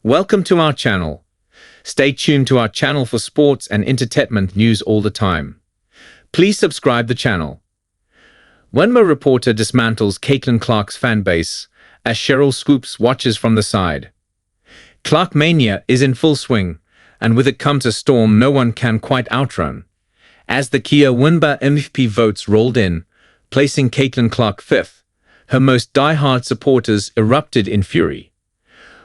Welcome to our channel. Stay tuned to our channel for sports and entertainment news all the time. Please subscribe the channel. WNBA reporter dismantles Caitlin Clark's fan base as Sheryl Swoopes watches from the side. Clark mania is in full swing, and with it comes a storm no one can quite outrun. As the Kia WNBA MVP votes rolled in, placing Caitlin Clark fifth, her most die-hard supporters erupted in fury.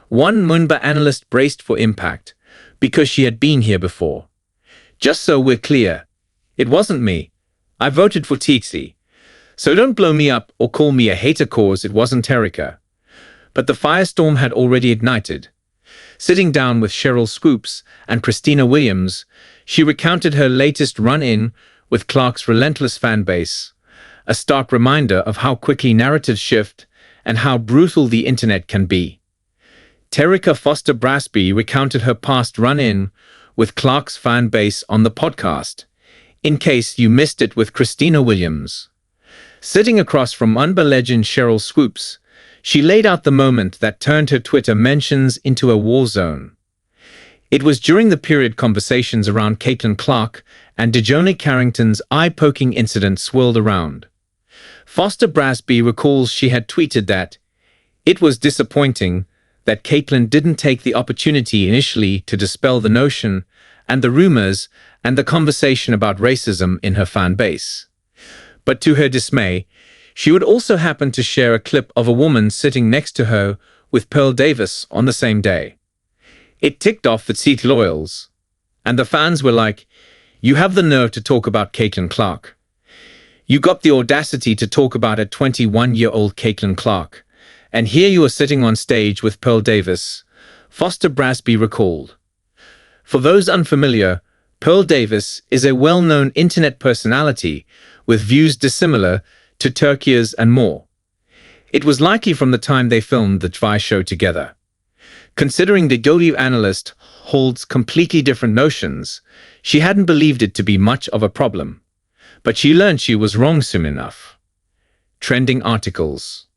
One WNBA analyst braced for impact, because she had been here before. Just so we're clear, it wasn't me. I voted for TC. So don't blow me up or call me a hater cause it wasn't Terica. But the firestorm had already ignited. Sitting down with Sheryl Swoopes and Christina Williams, she recounted her latest run-in with Clark's relentless fan base, a stark reminder of how quickly narratives shift and how brutal the internet can be. Terica Foster Brasby recounted her past run-in with Clark's fan base on the podcast, in case you missed it with Christina Williams. Sitting across from WNBA legend Sheryl Swoopes, she laid out the moment that turned her Twitter mentions into a war zone. It was during the period conversations around Caitlin Clark and DeJohnny Carrington's eye-poking incident swirled around. Foster Brasby recalls she had tweeted that it was disappointing that Caitlin didn't take the opportunity initially to dispel the notion and the rumors and the conversation about racism in her fan base. But to her dismay, she would also happen to share a clip of a woman sitting next to her with Pearl Davis on the same day. It ticked off the Seat loyals, and the fans were like, "You have the nerve to talk about Caitlin Clark. You got the audacity to talk about a 21-year-old Caitlin Clark. And here you are sitting on stage with Pearl Davis," Foster Brasby recalled. For those unfamiliar, Pearl Davis is a well-known internet personality with views dissimilar to Turkey's and more. It was likely from the time they filmed the Tvi show together. Considering the Goldie analyst holds completely different notions, she hadn't believed it to be much of a problem. But she learned she was wrong soon enough. Trending articles.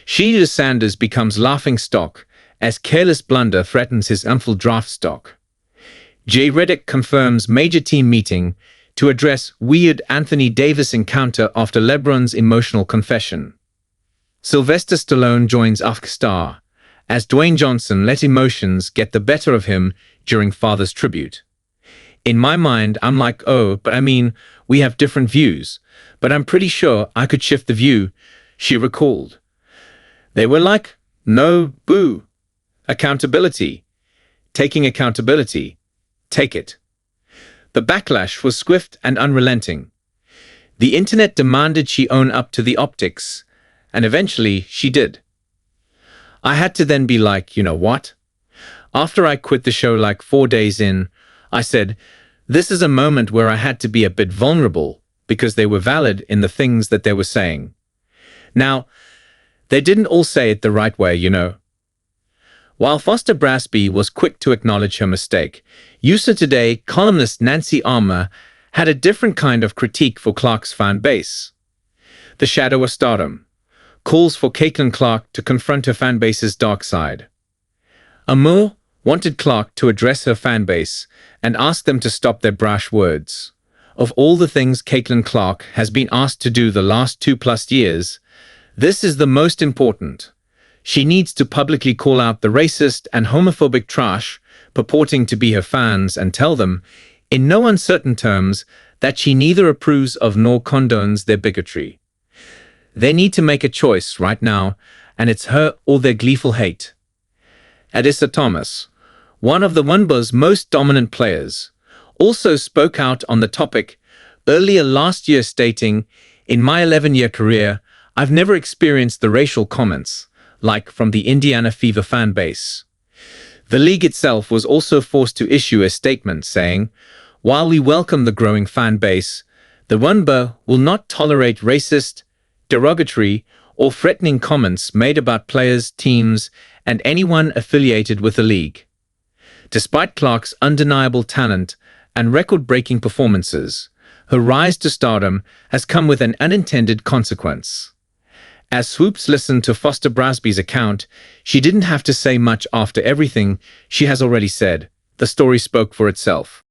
Sheila Sanders becomes laughingstock as careless blunder threatens his ample draft stock. Jay Redick confirms major team meeting to address weird Anthony Davis encounter after LeBron's emotional confession. Sylvester Stallone joins Star as Dwayne Johnson let emotions get the better of him during Father's tribute. In my mind, I'm like, oh, but I mean, we have different views, but I'm pretty sure I could shift the view, she recalled. They were like, no, boo. Accountability. Taking accountability. Take it. The backlash was swift and unrelenting. The internet demanded she own up to the optics, and eventually she did. I had to then be like, you know what? After I quit the show like 4 days in, I said, this is a moment where I had to be a bit vulnerable because they were valid in the things that they were saying. Now, they didn't all say it the right way, you know. While Foster Brasby was quick to acknowledge her mistake, USA Today columnist Nancy Armour had a different kind of critique for Clark's fan base. The shadow of stardom calls for Caitlin Clark to confront her fan base's dark side. Armour wanted Clark to address her fan base and ask them to stop their brash words. Of all the things Caitlin Clark has been asked to do the last 2+ years, this is the most important. She needs to publicly call out the racist and homophobic trash purporting to be her fans and tell them, in no uncertain terms, that she neither approves of nor condones their bigotry. They need to make a choice right now, and it's her or their gleeful hate. Alyssa Thomas, one of the WNBA's most dominant players, also spoke out on the topic earlier last year stating, "In my 11-year career, I've never experienced the racial comments, like from the Indiana Fever fan base." The league itself was also forced to issue a statement saying, while we welcome the growing fan base, the WNBA will not tolerate racist, derogatory, or threatening comments made about players, teams, and anyone affiliated with the league. Despite Clark's undeniable talent and record-breaking performances, her rise to stardom has come with an unintended consequence. As Swoopes listened to Foster Brasby's account, she didn't have to say much after everything she has already said. The story spoke for itself.